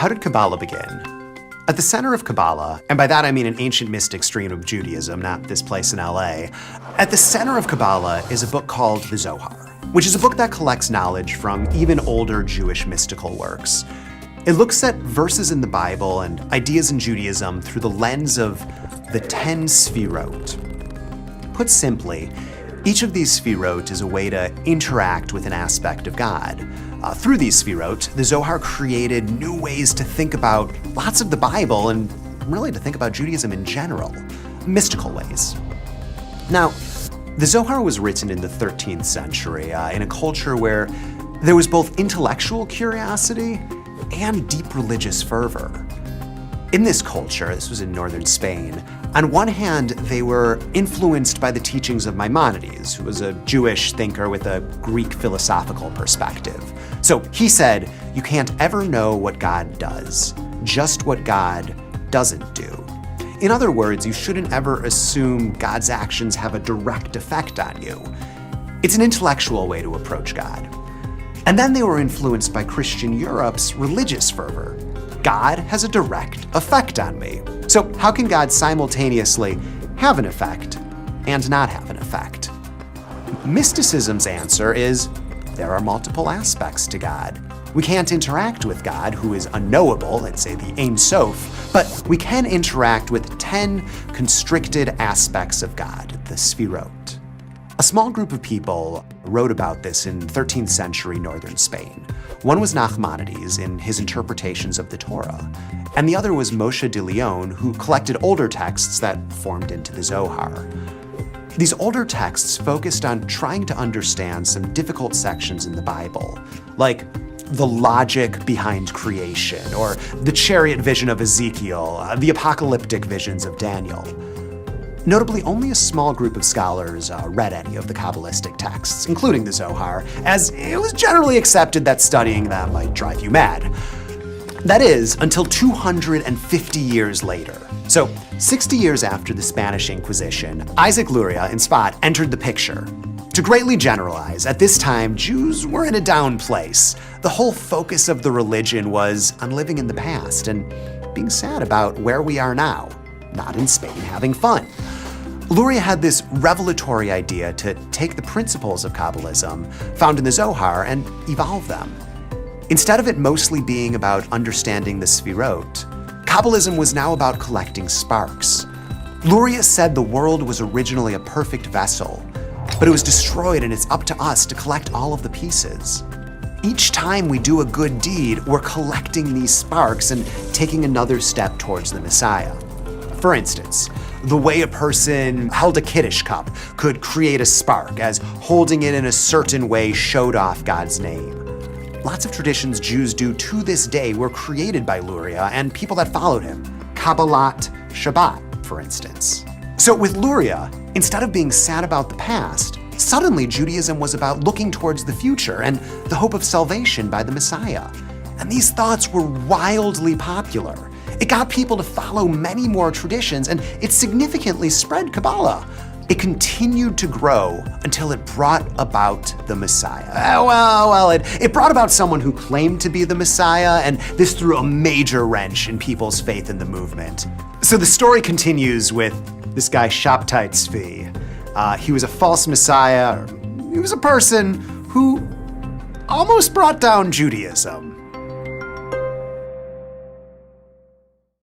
How did Kabbalah begin? At the center of Kabbalah, and by that I mean an ancient mystic stream of Judaism, not this place in LA, at the center of Kabbalah is a book called the Zohar, which is a book that collects knowledge from even older Jewish mystical works. It looks at verses in the Bible and ideas in Judaism through the lens of the 10 sfirot. Put simply, each of these sfirot is a way to interact with an aspect of God. Through these sfirot, the Zohar created new ways to think about lots of the Bible and really to think about Judaism in general, mystical ways. Now, the Zohar was written in the 13th century in a culture where there was both intellectual curiosity and deep religious fervor. In this culture, this was in northern Spain, on one hand, they were influenced by the teachings of Maimonides, who was a Jewish thinker with a Greek philosophical perspective. So he said, you can't ever know what God does, just what God doesn't do. In other words, you shouldn't ever assume God's actions have a direct effect on you. It's an intellectual way to approach God. And then they were influenced by Christian Europe's religious fervor. God has a direct effect on me. So how can God simultaneously have an effect and not have an effect? Mysticism's answer is there are multiple aspects to God. We can't interact with God, who is unknowable, let's say the Ein Sof, but we can interact with 10 constricted aspects of God, the Sfirot. A small group of people wrote about this in 13th century northern Spain. One was Nachmanides in his interpretations of the Torah, and the other was Moshe de Leon, who collected older texts that formed into the Zohar. These older texts focused on trying to understand some difficult sections in the Bible, like the logic behind creation, or the chariot vision of Ezekiel, the apocalyptic visions of Daniel. Notably, only a small group of scholars read any of the Kabbalistic texts, including the Zohar, as it was generally accepted that studying them might drive you mad. That is, until 250 years later. So, 60 years after the Spanish Inquisition, Isaac Luria in Spot entered the picture. To greatly generalize, at this time, Jews were in a down place. The whole focus of the religion was on living in the past and being sad about where we are now, not in Spain having fun. Luria had this revelatory idea to take the principles of Kabbalism found in the Zohar and evolve them. Instead of it mostly being about understanding the Sfirot, Kabbalism was now about collecting sparks. Luria said the world was originally a perfect vessel, but it was destroyed and it's up to us to collect all of the pieces. Each time we do a good deed, we're collecting these sparks and taking another step towards the Messiah. For instance, the way a person held a Kiddush cup could create a spark, as holding it in a certain way showed off God's name. Lots of traditions Jews do to this day were created by Luria and people that followed him. Kabbalah Shabbat, for instance. So with Luria, instead of being sad about the past, suddenly Judaism was about looking towards the future and the hope of salvation by the Messiah. And these thoughts were wildly popular. It got people to follow many more traditions, and it significantly spread Kabbalah. It continued to grow until it brought about the Messiah. It brought about someone who claimed to be the Messiah, and this threw a major wrench in people's faith in the movement. So the story continues with this guy Shabtai Tzvi. He was a false Messiah. He was a person who almost brought down Judaism.